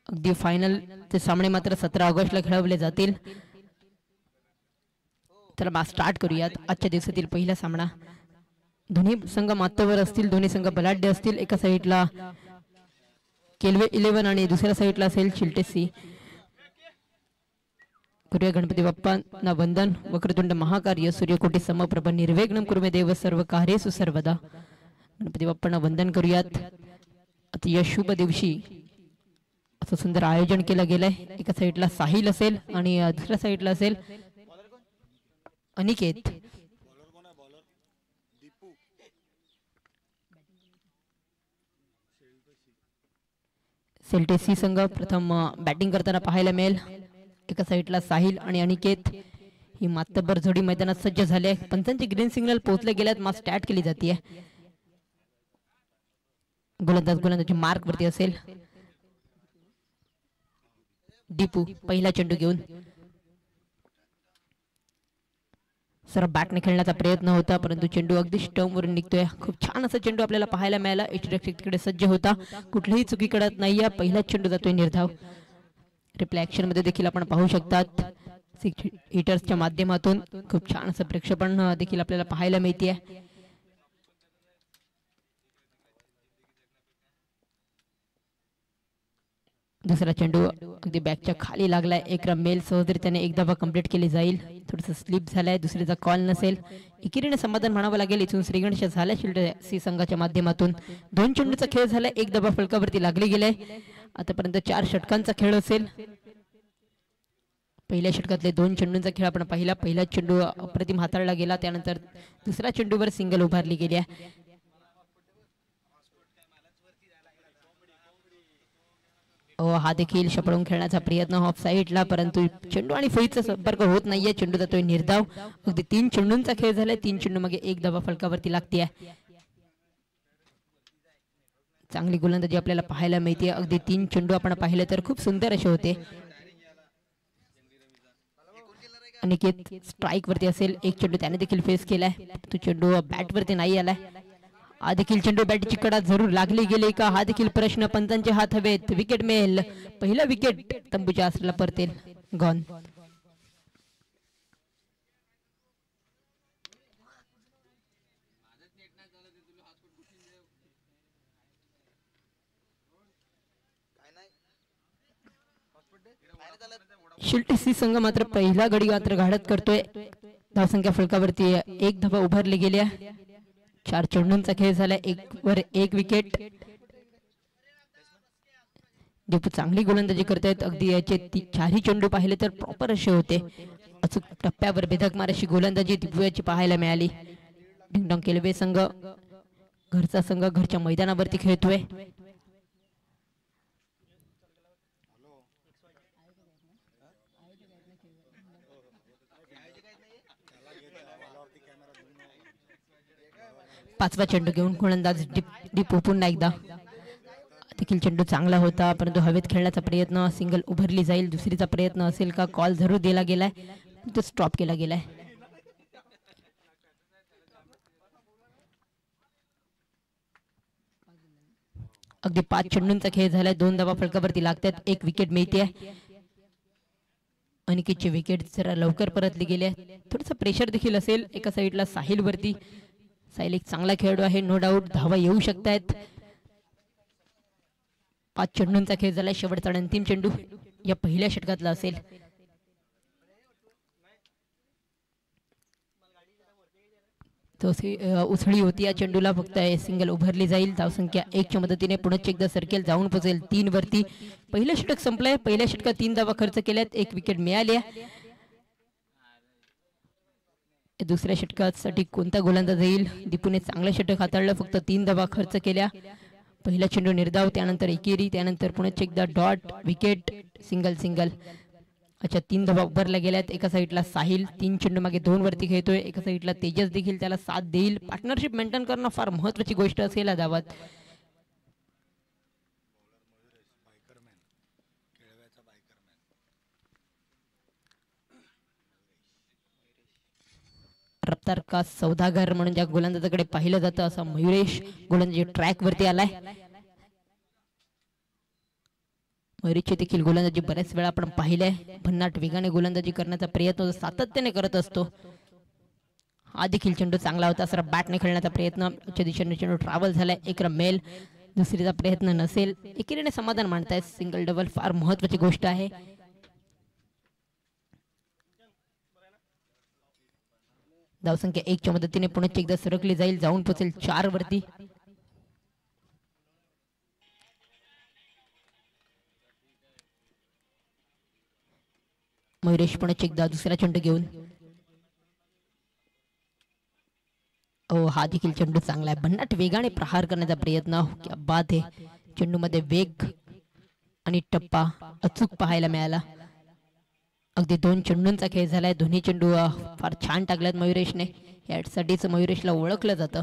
अगदी फायनल ते सामने मात्र 17 ऑगस्टला खेळवले जातील. चला स्टार्ट करूयात आजच्या दिवसातील पहिला सामना. दोन्ही संघ माथ्यावर असतील, दोन्ही संघ बलाढ्य असतील. एका साईडला केलवे 11 आणि दुसऱ्या साईडला असेल चिलटेसी. करूया गणपती बाप्पांना वंदन. वक्रतुंड महाकार्य सूर्यकोटी समप्रभ निर्विघ्नं कुरु देव सर्व कार्येषु सर्वदा. गणपती बाप्पांना वंदन करूयात. आता या शुभ दिवशी असं सुंदर आयोजन केलं गेलंय. एका साईडला साहिल असेल आणि दुसऱ्या साईडला असेल अनिकेत. सेल्टेसी संघ प्रथम बॅटिंग करताना पाहायला मिळेल. एका साईडला साहिल आणि अनिकेत ही मातबर जोडी मैदानात सज्ज झाले. पंचांचे ग्रीन सिग्नल पोहोचले गेल्यात. मास स्टार्ट केली जाते. गोलंदाजी मार्क वरती असेल. दीपू पहिला चेंडू घेऊन सर बॅटने खेळण्याचा प्रयत्न होता, परंतु चेंडू अगदी स्टंप वरून निघतोय. खूप छान असा चेंडू आपल्याला पाहायला मिळाला. तिकडे सज्ज होता, कुठलीही चुकी करत नाहीये. पहिला चेंडू जातोय निर्धाव. रिप्ले ऍक्शन मध्ये देखील आपण पाहू शकतात हिटर्सच्या माध्यमातून खूप छान असं प्रेक्षेपण देखील आपल्याला पाहायला मिळते. दुसरा चेंडू अगदी बॅकच्या खाली लागलाय. एक रमेल सहजरित्याने एक धावा कंप्लीट केली जाईल. थोडंसं स्लिप झालाय, दुसरीचा कॉल नसेल. एकीने समाधान म्हणावं लागेल. इथून श्रीगणेश झाल्या शिल्ड संघाच्या माध्यमातून 2 चेंडूचा खेळ झालाय. एक धावा फलकावरती लागली गेलाय. आतापर्यंत 4 षटकांचा खेळ असेल. पहिल्या षटकातले 2 चेंडूंचा खेळ आपण पाहिला. पहिला चेंडू अप्रतिम हाताळला गेला, त्यानंतर दुसऱ्या चेंडूवर सिंगल उभारली गेली. हा देखील शपळून खेळण्याचा प्रयत्न ऑफ साईडला, परंतु चेंडू आणि फळीचा संपर्क होत नाहीये. चेंडू जातोय निर्धाव. अगदी 3 चेंडूंचा खेळ झालाय. 3 चेंडू मागे एक धावा फलकावरती लागते. चांगली गोलंदाजी आपल्याला पाहायला मिळते. अगदी 3 चेंडू आपण पाहिले तर खूप सुंदर असे होते. अनिकेत स्ट्राईक वरती असेल. एक चेंडू त्याने देखील फेस केलाय. तो चेंडू बॅट वरती नाही आलाय. हा देखील चेंडू बॅटची कडा जरूर लागली गेली का, हा देखील प्रश्न. पंतांचे हात हवेत. विकेट मिळेल. पहिला विकेट तंबूच्या आसऱ्याला परतेल. गॉन. शिल्टेसी संघ मात्र पहिला गडी मात्र घाडत करतोय. धावसंख्या फलकावरती एक धावा उभारली गेल्या. 4 चेंडूंचा खेळ झाला. एक विकेट. दीपू चांगली गोलंदाजी करतायत. अगदी याचे 4ही चेंडू पाहिले तर प्रॉपर असे होते. अचूक टप्प्यावर बेधकमार अशी गोलंदाजी दीपू याची पाहायला मिळाली. डिंगडॉंग केलवे संघ घरचा संघ घरच्या मैदानावरती खेळतोय. पाचवा चेंडू घेऊन गोलंदाज दीपू पुन्हा एकदा. देखील चेंडू चांगला होता, परंतु हवेत खेळण्याचा प्रयत्न. सिंगल उभरली जाईल. दुसरीचा प्रयत्न असेल का, कॉल जरूर दिला गेलाय, तो स्टॉप केला गेलाय. अगदी 5 चेंडूंचा खेळ झालाय. 2 धावा फलकावरती लागतात. एक विकेट मिळते. अनिकेतची विकेट जरा लवकर परतली गेली. थोडंसं प्रेशर देखील असेल. एका साईडला साहिल वरती. साहिल एक चांगला खेळाडू आहे, नो डाऊट. धावा येऊ शकतायत. 5 चेंडूंचा खेळ झालाय. शेवटचा अंतिम चेंडू या पहिल्या षटकातला असेल. तो उसळी होती या चेंडूला. फक्त सिंगल उभरली जाईल. धावसंख्या 1 च्या मदतीने पुन्हा एकदा सर्केल जाऊन पोहोचेल 3 वरती. पहिलं षटक संपलंय. पहिल्या षटकात 3 धावा खर्च केल्यात. एक विकेट मिळाली. दुसऱ्या षटकासाठी कोणता गोलंदाज येईल. दीपूने चांगलं षटक हाताळलं. फक्त 3 धावा खर्च केल्या. पहिला चेंडू निर्धाव, त्यानंतर एकेरी, त्यानंतर पुन्हा एकदा डॉट, विकेट, सिंगल सिंगल. अच्छा, 3 धावा उभारल्या गेल्यात. एका साईडला साहिल 3 चेंडू मागे 2 वरती खेळतोय. एका साईडला तेजस देखील त्याला साथ देईल. पार्टनरशिप मेंटेन करणं फार महत्वाची गोष्ट असेल या धावात. रफ्तार का सौदागर म्हणून ज्या गोलंदाजाकडे पाहिलं जातं असा मयुरेश गोलंदाजी ट्रॅक वरती आलाय. मयुरेशची देखील गोलंदाजी बऱ्याच वेळा आपण पाहिलंय. भन्नाट वेगाने गोलंदाजी करण्याचा प्रयत्न सातत्याने करत असतो. हा देखील चेंडू चांगला होता. सर बॅटने खेळण्याचा प्रयत्न दिशेने चेंडू ट्रॅव्हल झालाय. एक मेल दुसरीचा प्रयत्न नसेल. एकीने समाधान मानताय. सिंगल डबल फार महत्वाची गोष्ट आहे. धावसंख्या 1 च्या मदतीने पुणे एकदा सरकली जाईल. जाऊन पोहोचेल 4 वरती. मयुरेश पुणे एकदा दुसरा चेंडू घेऊन. हा देखील चेंडू चांगला आहे. भन्नाट वेगाने प्रहार करण्याचा प्रयत्न. क्या बात आहे. चेंडू मध्ये वेग आणि टप्पा अचूक पाहायला मिळाला. अगदी 2 चेंडूंचा खेळ झालाय. दोन्ही चेंडू फार छान टाकल्यात मयुरेशने. यासाठीच मयुरेशला ओळखलं जातं.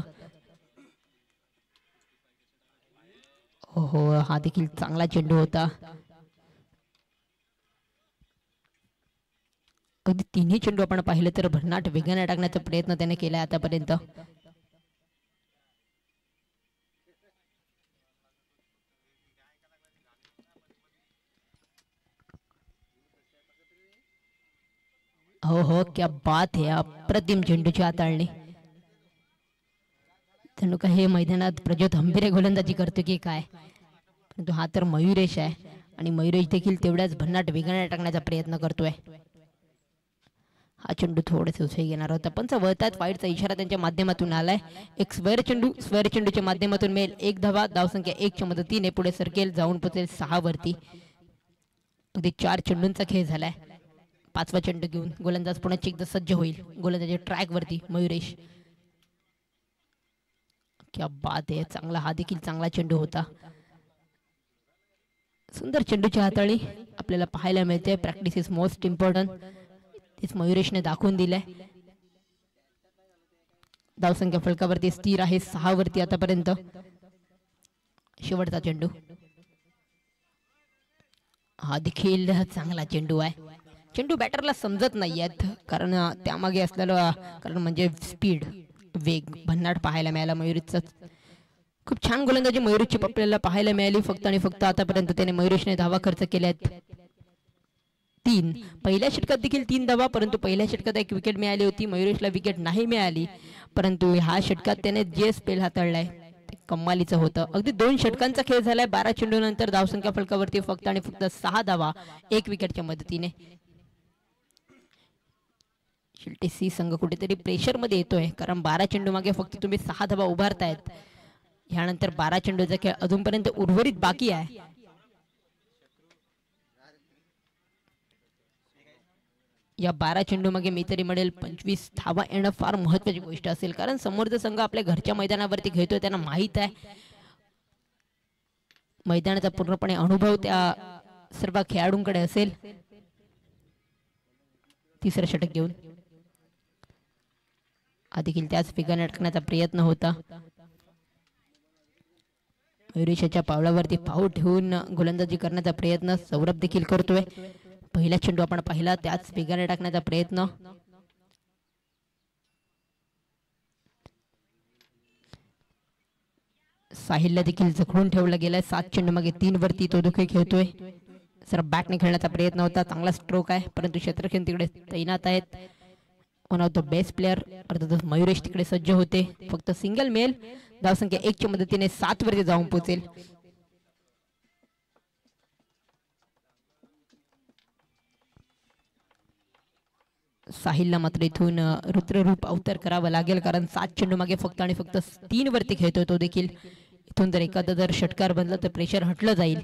हो हा देखील चांगला चेंडू होता. अगदी तिन्ही चेंडू आपण पाहिले तर भन्नाट वेगाने टाकण्याचा प्रयत्न त्याने केलाय आतापर्यंत. हो क्या बात आहे. अप्रतिम चेंडूची हाताळणी. जणू का हे मैदानात प्रज्योत हंबीरे गोलंदाजी करतो की काय. परंतु हा तर मयुरेश आहे आणि मयुरेश देखील तेवढ्याच भन्नाट वेगाने टाकण्याचा प्रयत्न करतोय. हा चेंडू थोडेसे उसळी घेणार होता. पण वळतात वाईटचा इशारा त्यांच्या माध्यमातून आलाय. एक स्क्वेअर चेंडूच्या माध्यमातून मिळेल 1 धावा. धावसंख्या 1 च्या मदतीने पुढे सरकेल. जाऊन पोहोचेल 6 वरती. अगदी 4 चेंडूंचा खेळ झालाय. 5वा चेंडू घेऊन गोलंदाज पुन्हा एकदा सज्ज होईल. गोलंदाजी ट्रॅक वरती मयुरेश. क्या बात आहे. चांगला हा देखील चांगला चेंडू होता. सुंदर चेंडूची हाताळी आपल्याला पाहायला मिळते. Practice is most important. तेच मयुरेशने दाखवून दिलंय. धावसंख्या फलकावरती स्थिर आहे 6 वरती आतापर्यंत. शेवटचा चेंडू. हा देखील चांगला चेंडू आहे. चेंडू बॅटरला समजत नाहीयेत कारण त्यामागे असलेलं कारण म्हणजे स्पीड वेग भन्नाट पाहायला मिळाला मयुरेशचा. खूप छान गोलंदाजी मयुरेशची आपल्याला पाहायला मिळाली. फक्त आणि फक्त आतापर्यंत त्याने मयुरेशने धावा खर्च केल्यात 3. पहिल्या षटकात देखील 3 धावा. परंतु पहिल्या षटकात एक विकेट मिळाली होती. मयुरेशला विकेट नाही मिळाली. परंतु ह्या षटकात त्याने जे स्पेल हाताळलाय ते कमालीचं होतं. अगदी 2 षटकांचा खेळ झालाय. 12 चेंडूनंतर धावसंख्या फलकावरती फक्त आणि फक्त 6 धावा 1 विकेटच्या मदतीने. शिल्टी संघ कुठेतरी प्रेशर मध्ये येतोय कारण 12 चेंडू मागे फक्त तुम्ही 6 धावा उभारतायत. ह्यानंतर 12 चेंडूचा खेळ अजूनपर्यंत उर्वरित बाकी आहे. या 12 चेंडू मागे मी तरी म्हणेल 25 धावा येणं फार महत्वाची गोष्ट असेल कारण समोरचा संघ आपल्या घरच्या मैदानावरती खेळतोय. त्यांना माहित आहे मैदानाचा पूर्णपणे अनुभव त्या सर्व खेळाडूंकडे असेल. तिसरं षटक घेऊन देखील त्याच वेगाने अडकण्याचा प्रयत्न होता. मयुरेशच्या पावलावरती पाऊल ठेवून गोलंदाजी करण्याचा प्रयत्न सौरभ देखील करतोय. पहिला चेंडू आपण पाहिला त्याच वेगाने टाकण्याचा प्रयत्न. साहिलला देखील जखडून ठेवला गेलाय. 7 चेंडू मागे 3 वरती तो देखील खेळतोय. सर बॅटने खेळण्याचा प्रयत्न होता. चांगला स्ट्रोक आहे परंतु क्षेत्ररक्षण तिकडे तैनात आहेत. One of the best player अर्थातच मयुरेश तिकडे सज्ज होते. फक्त सिंगल मेल. धावसंख्या 1 च्या मदतीने 7 वरती जाऊन पोहोचेल. साहिलला मात्र इथून रुद्ररूप अवतार करावा लागेल कारण 7 चेंडू मागे फक्त आणि फक्त 3 वरती खेळतोय तो देखील. इथून जर एखादा जर षटकार बनला तर प्रेशर हटलं जाईल.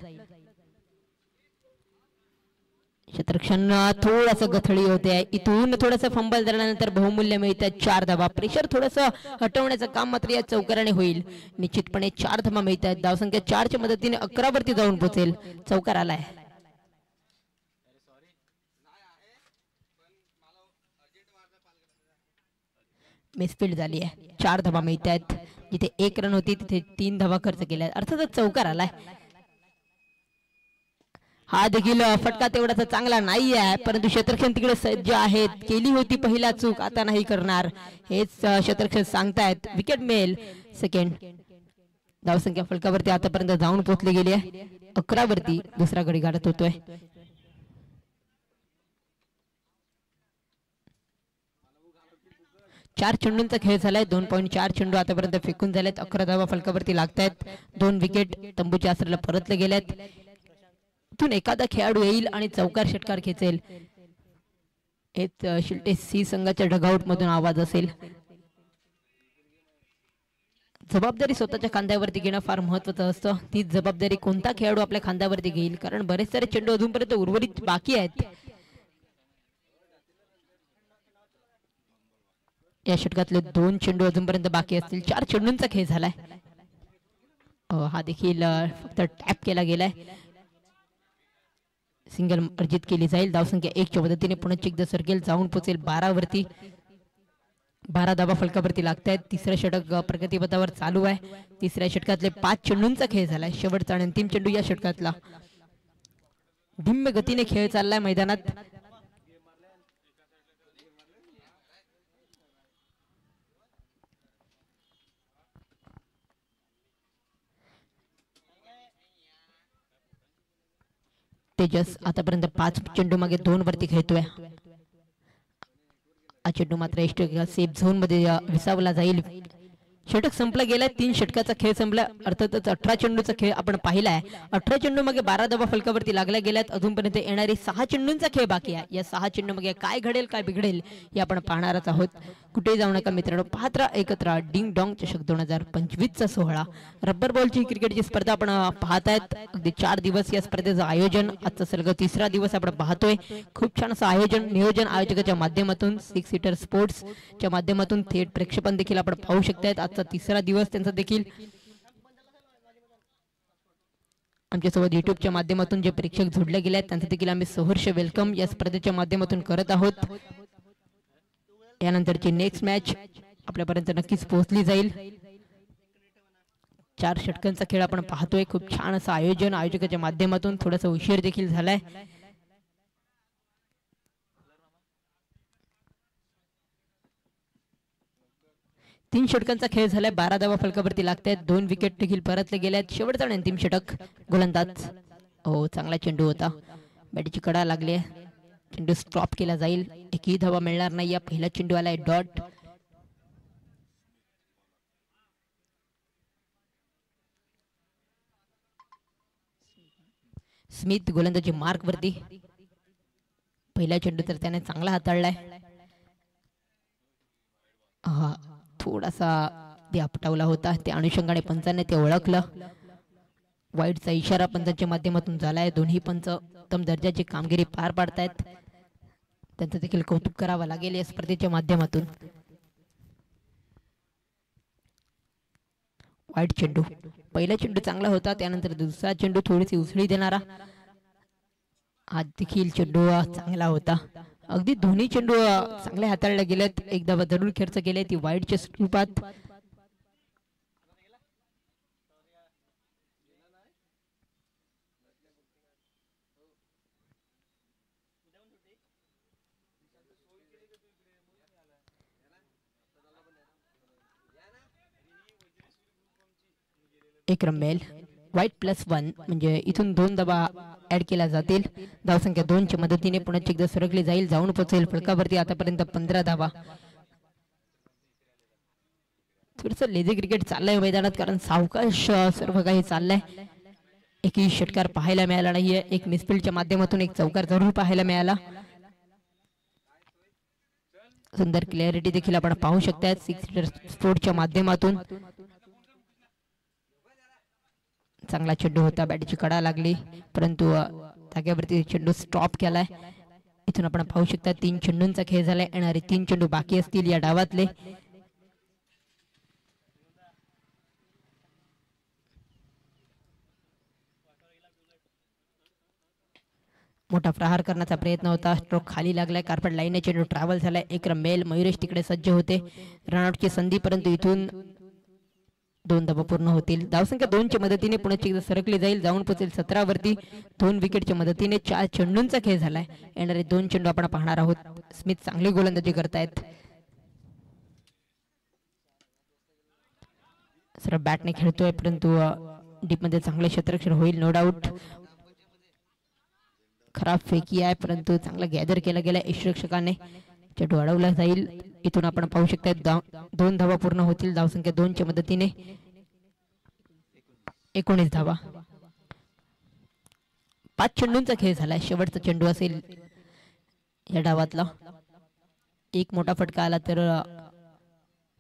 क्षेत्ररक्षण थोडासा गथळी होते. इथून थोडासा फंबल झाल्यानंतर बहुमूल्य मिळतात 4 धावा. प्रेशर थोडंसं हटवण्याचं काम मात्र या चौकाराने होईल. निश्चितपणे 4 धावा मिळतात. धावसंख्या 4 च्या मदतीने 11 वरती जाऊन पोहोचेल. चौकार आलाय. मिसफील्ड झाली आहे. 4 धावा मिळतात. जिथे 1 रन होती तिथे 3 धावा खर्च केल्या. अर्थातच चौकार आलाय. हा देखील फटका तेवढासा चांगला नाही आहे परंतु क्षेत्ररक्षण तिकडे सज्ज आहेत. केली होती पहिला चूक आता नाही करणार हेच क्षेत्ररक्षण सांगतायत. विकेट मिळेल. सेकंड. धावसंख्या फलकावरती आतापर्यंत जाऊन पोहोचली गेली आहे. 11 वरती दुसरा गडी गाठत होतोय. चार चेंडूंचा खेळ झालाय. 2.4 चेंडू आतापर्यंत फेकून झालेत. 11 धावा फलकावरती लागतायत. 2 विकेट तंबूच्या आसऱ्याला परतले गेल्यात. इथून एखादा खेळाडू येईल आणि चौकार षटकार खेचेल. हेच शिल्टे सी संघाच्या डगआउट मधून आवाज असेल. जबाबदारी स्वतःच्या खांद्यावरती घेणं फार महत्त्वाचं असतं. ती जबाबदारी कोणता खेळाडू आपल्या खांद्यावरती घेईल, कारण बरेच सारे चेंडू अजूनपर्यंत उर्वरित बाकी आहेत. या षटकातले 2 चेंडू अजूनपर्यंत बाकी असतील. 4 चेंडूंचा खेळ झालाय. हा देखील फक्त टॅप केला गेलाय. सिंगल अर्जित केली जाईल. धावसंख्या 1 च्या मदतीने पुन्हा एकदा सर्केल जाऊन पोहोचेल 12 वरती. 12 धावा फलकावरती लागतायत. तिसरं षटक प्रगतीपथावर चालू आहे. तिसऱ्या षटकातले 5 चेंडूंचा खेळ झालाय. शेवटचा आणि अंतिम चेंडू या षटकातला. धीम्य गतीने खेळ चाललाय मैदानात. तेजस आतापर्यंत 5 चेंडू मागे 2 वरती खेळतोय. हा चेंडू मात्र सेफ झोन मध्ये विसावला जाईल. षटक संपला गेलाय. 3 षटकाचा खेळ संपला. अर्थातच 18 चेंडूचा खेळ आपण पाहिलाय. 18 चेंडू मागे 12 धावा फलकावरती लागल्या गेल्यात. अजूनपर्यंत येणारी 6 चेंडूंचा खेळ बाकी आहे. या 6 चेंडू मागे काय घडेल काय बिघडेल हे आपण पाहणारच आहोत. कुठेही जाऊ नका मित्रांनो. पाहत राहा एकत्र डिंग डॉंग चषक 2025 चा सोहळा. रब्बर बॉलची क्रिकेटची स्पर्धा आपण पाहतायत. अगदी 4 दिवस या स्पर्धेचं आयोजन. आजचा सलग तिसरा दिवस आपण पाहतोय. खूप छान असं आयोजन नियोजन आयोजकाच्या माध्यमातून 6 सीटर स्पोर्ट्स च्या माध्यमातून थेट प्रेक्षेपण देखील आपण पाहू शकतायत. आजचा तिसरा दिवस त्यांचा देखील आमच्यासोबत युट्यूबच्या माध्यमातून जे प्रेक्षक जोडले गेले आहेत त्यांचे देखील आम्ही सहर्ष वेलकम या स्पर्धेच्या माध्यमातून करत आहोत. यानंतरची नेक्स्ट मॅच आपल्यापर्यंत नक्कीच पोहोचली जाईल. 4 षटकांचा खेळ आपण पाहतोय. खूप छान असं आयोजन आयोजकाच्या माध्यमातून. थोडासा उशीर देखील झालाय. तीन षटकांचा खेळ झालाय. 12 धावा फलकावरती लागतायत. 2 विकेट देखील परतले गेल्यात. शेवटचा आणि अंतिम षटक. गोलंदाज हो चांगला चेंडू होता. बॅटची कडा लागली. चेंडू स्टॉप केला जाईल. एकही धावा मिळणार नाही. पहिला चेंडू आलाय डॉट. स्मिथ गोलंदाजी मार्क वरती. पहिला चेंडू तर त्याने चांगला हाताळलाय. थोडासा ते आपटावला होता. त्या अनुषंगाने पंचांनी ते ओळखलं. वाईटचा इशारा पंचांच्या माध्यमातून झालाय. दोन्ही पंच उत्तम दर्जाची कामगिरी पार पाडतायत. त्यांचं देखील कौतुक करावं लागेल या स्पर्धेच्या माध्यमातून. वाईट चेंडू. पहिला चेंडू चांगला होता. त्यानंतर दुसरा चेंडू थोडीशी उसळी देणारा. हा देखील चेंडू चांगला होता. अगदी दोन्ही चेंडू चांगले हाताळले गेलेत. एक धावा जरूर खर्च केले ती वाईटच्या स्वरूपात. एक रमेल वाईट +1 म्हणजे इथून 2 धावा ऍड केल्या जातील. धावसंख्या 2 च्या मदतीने पुन्हा एकदा सरकली जाईल. जाऊन पोहोचेल फलकावरती. आतापर्यंत 15 धावा. थोडंसं लेझी क्रिकेट चाललंय मैदानात, कारण सावकाश सर्व काही चाललंय. एकही षटकार पाहायला मिळाला नाहीये. एक मिसफिल्डच्या माध्यमातून एक चौकार जरूर पाहायला मिळाला. सुंदर क्लॅरिटी देखील आपण पाहू शकता 6 सीटर स्पोर्टच्या माध्यमातून. चांगला चेंडू होता. बॅटची कडा लागली परंतु जागेवरती चेंडू स्टॉप केलाय. इथून आपण पाहू शकता 3 चेंडूंचा खेळ झालाय. येणारे 3 चेंडू बाकी असतील या डावातले. मोठा प्रहार करण्याचा प्रयत्न होता. स्ट्रोक खाली लागलाय. कार्पेट लाईनने चेंडू ट्रॅव्हल झालाय. एक रमेल मयुरेश तिकडे सज्ज होते. रनआउटची संधी परंतु इथून 2 धावा पूर्ण होतील. धावसंख्या 2 च्या मदतीने पुन्हा एकदा सरकली जाईल. जाऊन पोहोचेल 17 वरती. 2 विकेटच्या मदतीने 4 चेंडूंचा खेळ झालाय. येणारे 2 चेंडू आपण पाहणार आहोत. स्मिथ चांगली गोलंदाजी करतायत. सरळ बॅटने खेळतोय परंतु डीप मध्ये चांगले क्षेत्ररक्षण होईल नो डाऊट. खराब फेकी आहे परंतु चांगला गॅदर केला गेला यष्टीरक्षकाने. चेंडू अडवला जाईल. इथून आपण पाहू शकता 2 धावा पूर्ण होतील धावसंख्या 2 च्या मदतीने. 19 धावा. 5 चेंडूंचा खेळ झालाय. शेवटचा चेंडू असेल या डावातला. एक मोठा फटका आला तर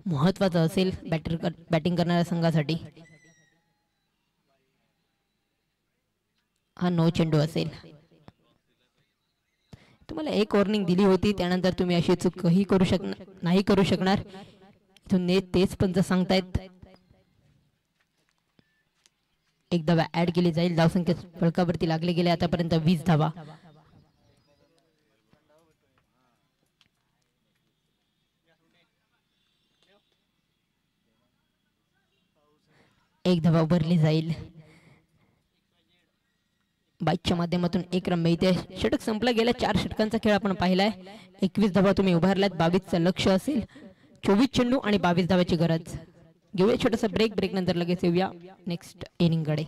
महत्वाचा असेल बॅटिंग करणाऱ्या संघासाठी. हा 9 चेंडू असेल. तुम्हाला एक वॉर्निंग दिली होती त्यानंतर तुम्ही अशी चूक नाही करू शकणार. इथून तेच पंच सांगतायत. एक धावा ऍड केली जाईल. धावसंख्या फलकावरती लागले गेले आतापर्यंत 20 धावा. एक धावा उभारली जाईल. 22च्या माध्यमातून एक रन मिळते. षटक संपला गेल्या 4 षटकांचा खेळ आपण पाहिलाय. 21 धावा तुम्ही उभारल्यात. 22चं लक्ष असेल. 24 चेंडू आणि 22 धावाची गरज. घेऊया छोटासा ब्रेक नंतर लगेच येऊया नेक्स्ट इनिंग कडे.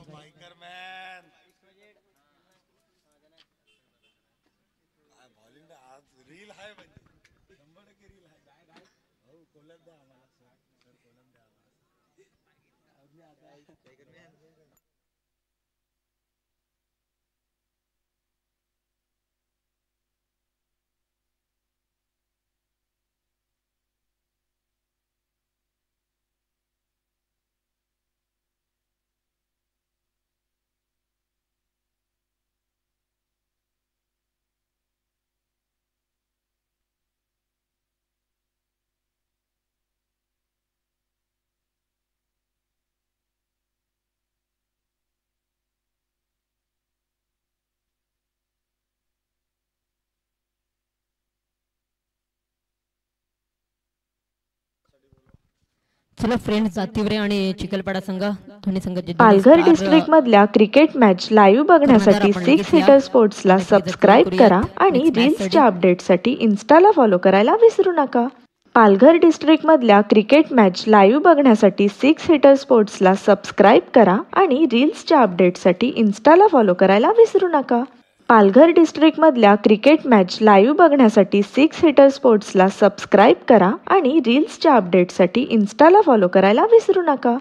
चला फ्रेंड्स, तिवरे आणि चिखलपाडा संघ दोन्ही संघाचे पालघर डिस्ट्रिक्ट मधल्या क्रिकेट मॅच लाईव्ह बघण्यासाठी 6 हिटर स्पोर्ट्सला सबस्क्राइब करा आणि रील्सच्या अपडेटसाठी इन्स्टाला फॉलो करायला विसरू नका. पालघर डिस्ट्रिक्ट मधल्या क्रिकेट मॅच लाईव्ह बघण्यासाठी 6 हिटर स्पोर्ट्सला सबस्क्राइब करा आणि रील्सच्या अपडेटसाठी इन्स्टाला फॉलो करायला विसरू नका. पालघर डिस्ट्रिक्ट मधल्या क्रिकेट मॅच लाईव्ह बघण्यासाठी 6 हिटर स्पोर्ट्सला सबस्क्राइब करा आणि रील्सच्या अपडेटसाठी इन्स्टाला फॉलो करायला विसरू नका.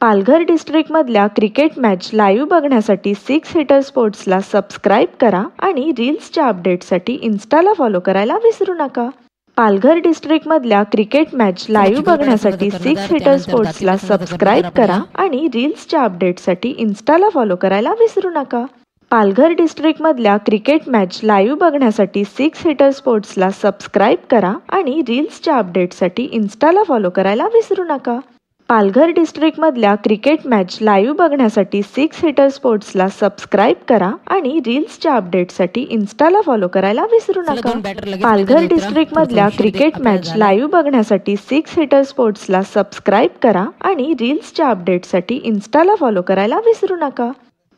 पालघर डिस्ट्रिक्ट मधल्या क्रिकेट मॅच लाईव्ह बघण्यासाठी 6 हिटर स्पोर्ट्सला सबस्क्राइब करा आणि रील्सच्या अपडेटसाठी इन्स्टाला फॉलो करायला विसरू नका. पालघर डिस्ट्रिक्ट मधल्या क्रिकेट मॅच लाईव्ह बघण्यासाठी 6 हिटर स्पोर्ट्सला सबस्क्राइब करा आणि रील्सच्या अपडेटसाठी इन्स्टाला फॉलो करायला विसरू नका. पालघर डिस्ट्रिक्ट मधल्या क्रिकेट मॅच लाईव्ह बघण्यासाठी 6 हिटर स्पोर्ट्सला सबस्क्राइब करा आणि रील्सच्या अपडेटसाठी इन्स्टाला फॉलो करायला विसरू नका. पालघर डिस्ट्रिक्ट मधल्या क्रिकेट मॅच लाईव्ह बघण्यासाठी 6 हिटर स्पोर्ट्सला सबस्क्राइब करा आणि रील्सच्या अपडेटसाठी इन्स्टाला फॉलो करायला विसरू नका. पालघर डिस्ट्रिक्ट मधल्या क्रिकेट मॅच लाईव्ह बघण्यासाठी 6 हिटर स्पोर्ट्सला सबस्क्राइब करा आणि रील्सच्या अपडेटसाठी इन्स्टाला फॉलो करायला विसरू नका.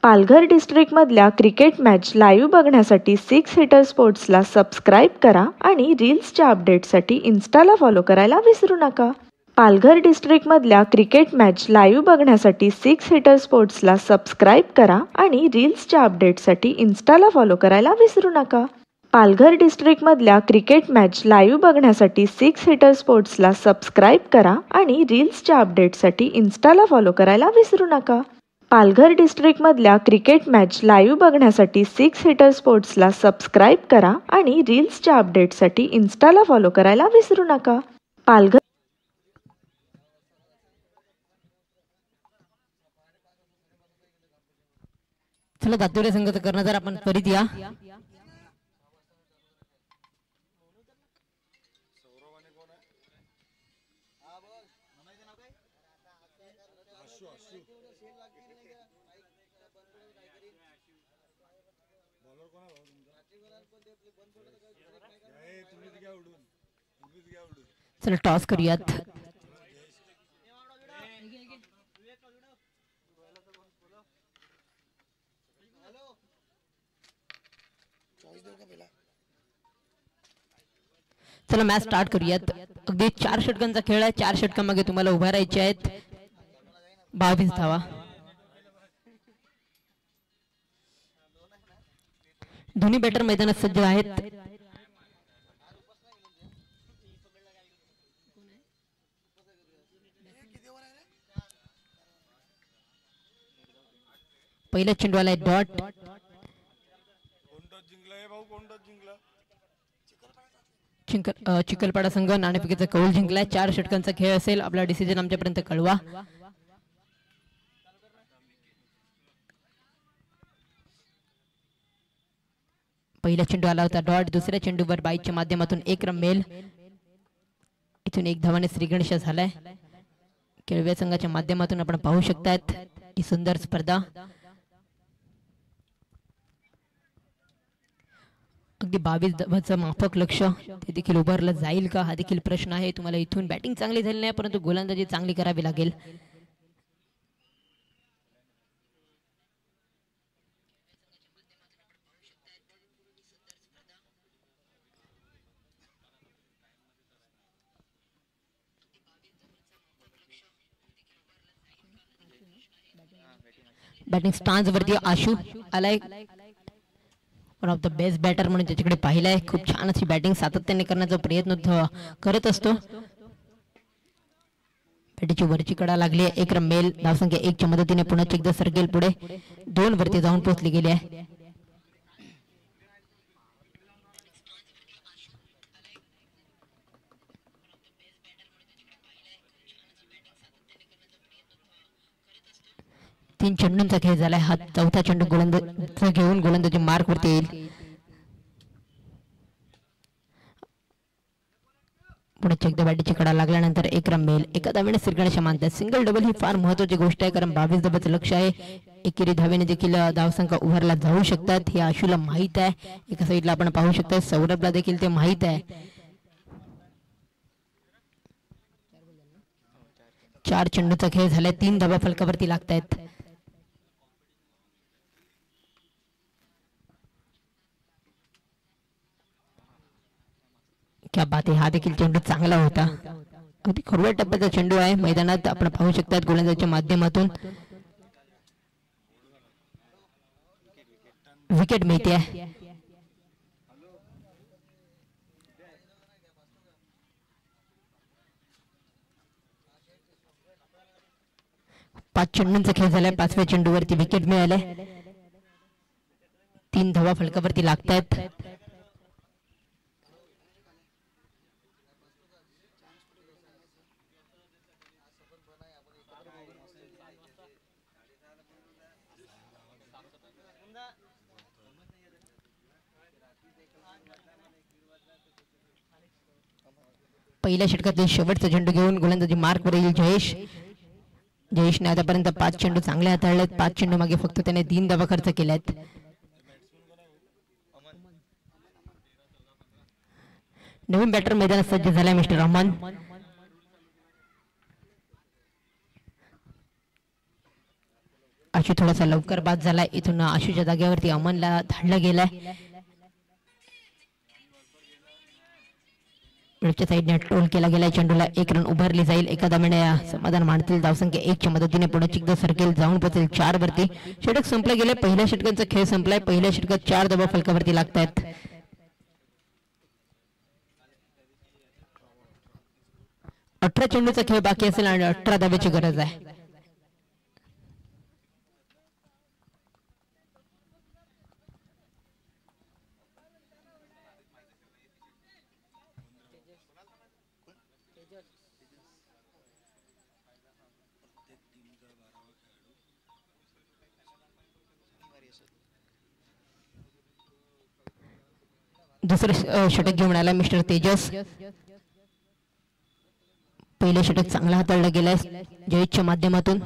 पालघर डिस्ट्रिक्ट मधल्या क्रिकेट मॅच लाईव्ह बघण्यासाठी 6 हिटर स्पोर्ट्सला सबस्क्राइब करा आणि रील्सच्या अपडेटसाठी इन्स्टाला फॉलो करायला विसरू नका. पालघर डिस्ट्रिक्ट मधल्या क्रिकेट मॅच लाईव्ह बघण्यासाठी 6 हिटर स्पोर्ट्सला सबस्क्राइब करा आणि रील्सच्या अपडेटसाठी इन्स्टाला फॉलो करायला विसरू नका. पालघर डिस्ट्रिक्ट मधल्या क्रिकेट मॅच लाईव्ह बघण्यासाठी 6 हिटर स्पोर्ट्सला सबस्क्राइब करा आणि रील्सच्या अपडेटसाठी इन्स्टाला फॉलो करायला विसरू नका. पालघर डिस्ट्रिक्ट मधल्या क्रिकेट मॅच लाईव्ह बघण्यासाठी 6 हिटर स्पोर्ट्सला सबस्क्राइब करा आणि रील्सच्या अपडेटसाठी इन्स्टाला फॉलो करायला विसरू नका. पालघर चला दातुरे संघाचा कर्णधार आपण त्वरित या. चला टॉस करूयात. चला मॅच स्टार्ट करूयात. अगदी 4 षटकांचा खेळ आहे. 4 षटकांमागे तुम्हाला उभा राहायचे आहेत. 22 धावा. दोन्ही बॅटर मैदानात सज्ज आहेत. पहिला चेंडू आलाय डॉट. चिखलपाडा संघ नाणेफेकीचा कौल जिंकलाय. 4 षटकांचा खेळ असेल. आपला डिसिजन आमच्यापर्यंत कळवा. पहिला चेंडू आला होता डॉट. दुसऱ्या चेंडूवर बाईकच्या माध्यमातून एक रन मेल. इथून एक धावाने श्रीगणेश झालाय. केळवे संघाच्या माध्यमातून आपण पाहू शकतात ही सुंदर स्पर्धा. अगदी 22 धावांचं माफक लक्ष ते देखील उभारलं जाईल का हा देखील प्रश्न आहे. तुम्हाला इथून बॅटिंग चांगली झाली नाही परंतु गोलंदाजी चांगली करावी लागेल. बॅटिंग स्टान्स वरती आशू आलाय. One of the best batter म्हणून त्याच्याकडे पाहिलाय. खूप छान अशी बॅटिंग सातत्याने करण्याचा प्रयत्न करत असतो. बॅटीची वरची कडा लागली आहे. एक रन मेल. धावसंख्या 1 च्या मदतीने पुन्हा एकदा सर्केल पुढे 2 वरती जाऊन पोहोचली गेली आहे. तीन चेंडूंचा खेळ झालाय. हा चौथा चेंडू गोलंदाज घेऊन गोलंदाजी मार्क वरती येईल. पुढे एकदा बॅटीची कडा लागल्यानंतर एक रन मिळेल. एका धावेने श्रीगणेश मानतात. सिंगल डबल ही फार महत्वाची गोष्ट आहे कारण 22 धावांचं लक्ष आहे. एकेरी धावेने देखील धावसंख्या उभारला जाऊ शकतात हे आशूला माहित आहे. एका साईडला आपण पाहू शकता सौरभला देखील ते माहित आहे. 4 चेंडूचा खेळ झालाय. 3 धावा फलकावरती लागतायत. क्या बात आहे. हा देखील चेंडू चांगला होता. अगदी खोडव्या टप्प्याचा चेंडू आहे. मैदानात आपण पाहू शकतात गोलंदाजीच्या माध्यमातून विकेट मिळते. 5 चेंडूंचा खेळ झालाय. 5व्या चेंडूवरती विकेट मिळाले. 3 धावा फलकावरती लागतायत. पहिल्या षटकातील शेवटचा चेंडू घेऊन गोलंदाजी मार्क वर येईल जयेश. जयेशने आतापर्यंत 5 चेंडू चांगले हाताळलेत. 5 चेंडू मागे फक्त त्याने 3 धावा खर्च केल्यात. नवीन बॅटर मैदानात सज्ज झालाय मिस्टर अमन. आशू थोडासा लवकर बाद झालाय. इथून आशूच्या जागेवरती अमनला धाडलं गेलाय. मिडच्या साईडने टोल केला गेलाय. चेंडूला 1 रन उभारली जाईल. एका धावेने समाधान मानतील. धावसंख्या 1 च्या मदतीने पुढे एकदा सर्केल जाऊन पोहोचेल 4 वरती. षटक संपलं गेले. पहिल्या षटकांचा खेळ संपलाय. पहिल्या षटकात 4 धावा फलकावरती लागतायत. 18 चेंडूचा खेळ बाकी असेल आणि 18 धावेची गरज आहे. दुसरं षटक घेऊन आला मिस्टर तेजस. पहिले षटक चांगला हाताळला गेलाय जयेशच्या माध्यमातून.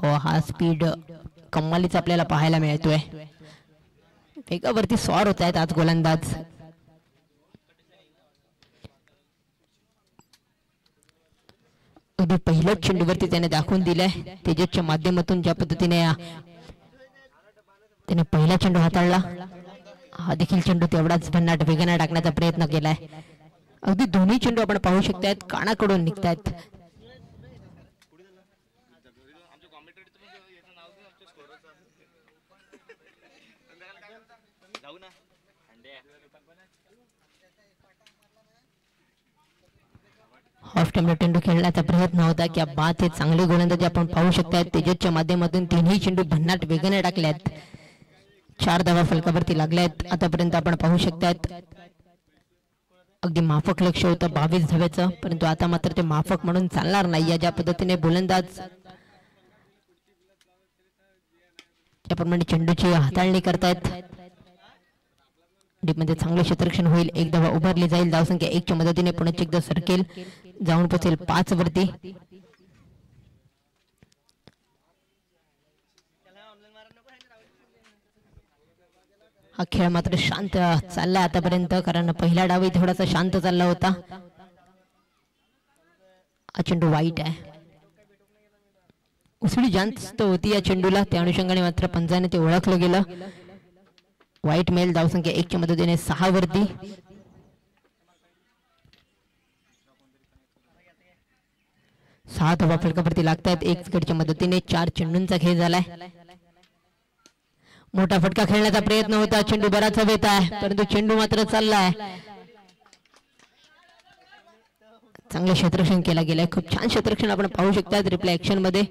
हा स्पीड कमालीचा आपल्याला पाहायला मिळतोय. वेगावरती स्वार होत आहेत आज गोलंदाज. अगदी पहिल्याच चेंडूवरती त्याने दाखवून दिलाय तेजसच्या माध्यमातून ज्या पद्धतीने त्याने पहिला चेंडू हाताळला. हा देखील चेंडू तेवढाच भन्नाट वेगाने टाकण्याचा प्रयत्न केलाय. अगदी दोन्ही चेंडू आपण पाहू शकतात कानाकडून निघतायत. हाफ टाइमला चेंडू खेळण्याचा प्रयत्न होता. क्या बात आहे, चांगले गोलंदाजी आपण पाहू शकता. तेजसच्या माध्यमातून तीनही चेंडू भन्नाट वेगाने टाकल्यात. 4 धावा फलकावरती लागल्यात आतापर्यंत आपण पाहू शकतात. अगदी माफक लक्ष होतं 22 धाव्याचं, परंतु आता मात्र ते माफक म्हणून चालणार नाही. या ज्या पद्धतीने गोलंदाज त्याप्रमाणे चेंडूची हाताळणी करतायत. डीपमध्ये चांगले क्षेत्ररक्षण होईल. एक धावा उभारली जाईल. धावसंख्या 1 च्या मदतीने पुन्हा एकदा सरकेल, जाऊन पोहोचेल 5 वरती. हा खेळ मात्र शांत चालला आतापर्यंत, कारण पहिला डावही थोडासा शांत चालला होता. हा चेंडू वाईट आहे. उसळी जास्त होती या चेंडूला, त्या अनुषंगाने मात्र पंचाने ते ओळखलं गेलं. वाईट मेल. धावसंख्या 1 च्या मदतीने 6 वरती. सात धावा फलकावरती लागतात. 1 गडच्या मदतीने 4 चेंडूंचा खेळ झालाय. मोठा फटका खेळण्याचा प्रयत्न होता. चेंडू बराच हवेत आहे, परंतु चेंडू मात्र चाललाय. चांगलं क्षेत्ररक्षण केलं गेलंय. खूप छान क्षेत्ररक्षण आपण पाहू शकता. रिप्ले ऍक्शन मध्ये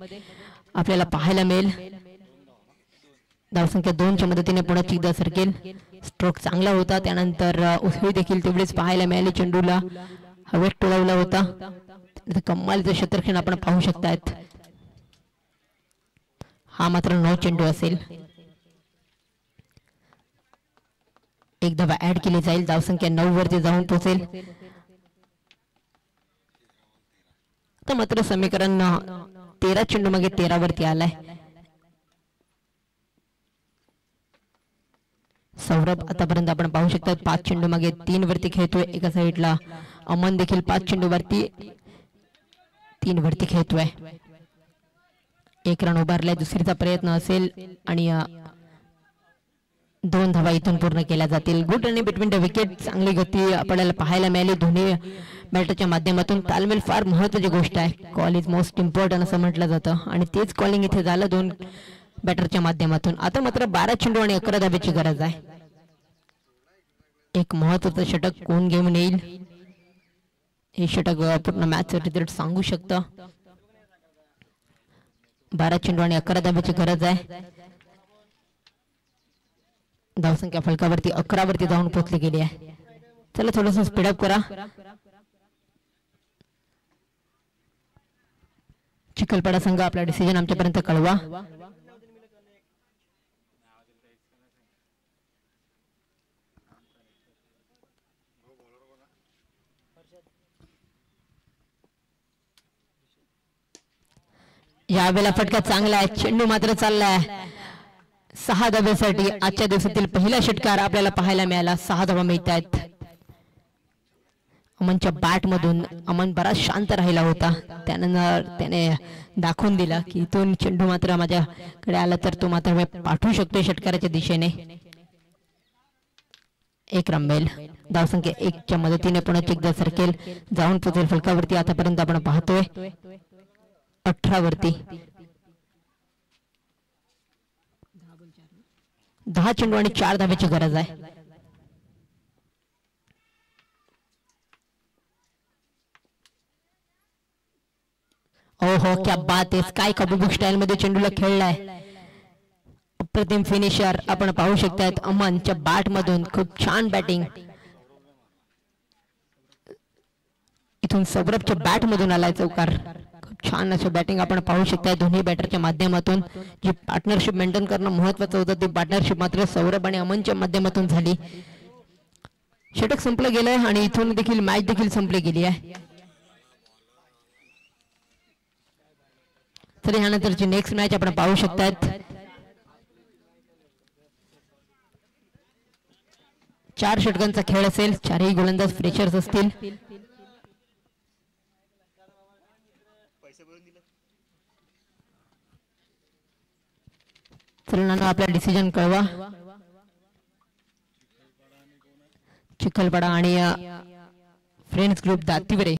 आपल्याला पाहायला मिळेल. धावसंख्या 2 च्या मदतीने पुन्हा एकदा सरकेल. स्ट्रोक चांगला होता. त्यानंतर उसळी देखील तेवढीच पाहायला मिळाली. चेंडूला हवेत टोलावला होता. कमालीचं क्षेत्ररक्षण आपण पाहू शकतात. हा मात्र 9 चेंडू असेल. एक धावा ऍड केली जाईल. धावसंख्या 9 वरती जाऊन पोहोचेल. आता मात्र समीकरण 13 चेंडू मागे 13 वरती आलाय. सौरभ आतापर्यंत आपण पाहू शकता 5 चेंडू मागे 3 वरती खेळतोय. एका साईडला अमन देखील 5 चेंडू वरती 3 वरती खेळतोय. 1 रन उभारलाय. दुसरीचा प्रयत्न असेल आणि 2 धावा इथून पूर्ण केल्या जातील. Good running between the wicket. चांगली गती आपल्याला पाहायला मिळाली. दोन्ही बॅटरच्या माध्यमातून तालमेल फार महत्वाची गोष्ट आहे. कॉल इज मोस्ट इम्पॉर्टंट असं म्हटलं जातं आणि तेच कॉलिंग इथे झालं 2 बॅटरच्या माध्यमातून. आता मात्र 12 चेंडू आणि 11 धाब्याची गरज आहे. एक महत्वाचं षटक कोण घेऊन येईल हे षटक पूर्ण मॅच रिझल्ट सांगू शकतं. 12 चेंडू आणि 11 धाब्याची गरज आहे. धावसंख्या फलकावरती 11 वरती जाऊन पोहोचली गेली आहे. चला थोडस स्पीडअप करा. चिखलपाडा संघ आपला डिसिजन आमच्यापर्यंत कळवा. यावेळेला फटका चांगला आहे. चेंडू मात्र चाललाय. 6 धाब्यासाठी आजच्या दिवसातील पहिला षटकार आपल्याला पाहायला मिळाला. 6 धावा मिळत आहेत. अमनच्या बॅट मधून. अमन बराच शांत राहिला होता. त्यानंतर त्याने दाखवून दिला की इथून चेंडू मात्र माझ्याकडे आला तर तो मात्र पाठवू शकतो षटकाराच्या दिशेने. 1 रंबेल. धावसंख्या 1 च्या मदतीने पुन्हा एकदा सरकेल, जाऊन पोहोचेल फलकावरती. आतापर्यंत आपण पाहतोय 18 वरती. 10 चेंडू आणि 4 धाब्याची गरज आहे. ओहो क्या बात आहे. स्काय कबूबुक स्टाईल मध्ये चेंडूला खेळलाय. अप्रतिम फिनिशर आपण पाहू शकतात. अमनच्या बॅट मधून खूप छान बॅटिंग. इथून सौरभच्या बॅट मधून आलाय चौकार. खूप छान असं बॅटिंग आपण पाहू शकता. दोन्ही बॅटरच्या माध्यमातून जी पार्टनरशिप मेंटेन करणं महत्वाचं होतं ती पार्टनरशिप मात्र सौरभ आणि अमनच्या माध्यमातून झाली. षटक संपलं गेलंय आणि इथून देखील मॅच देखील संपली गेली आहे. तर यानंतरची नेक्स्ट मॅच आपण पाहू शकतात. 4 षटकांचा खेळ असेल. 4ही गोलंदाज फ्रेशर्स असतील. चलनानं आपला डिसिजन कळवा. चिखलपाडा आणि फ्रेंड्स ग्रुप दातीवरे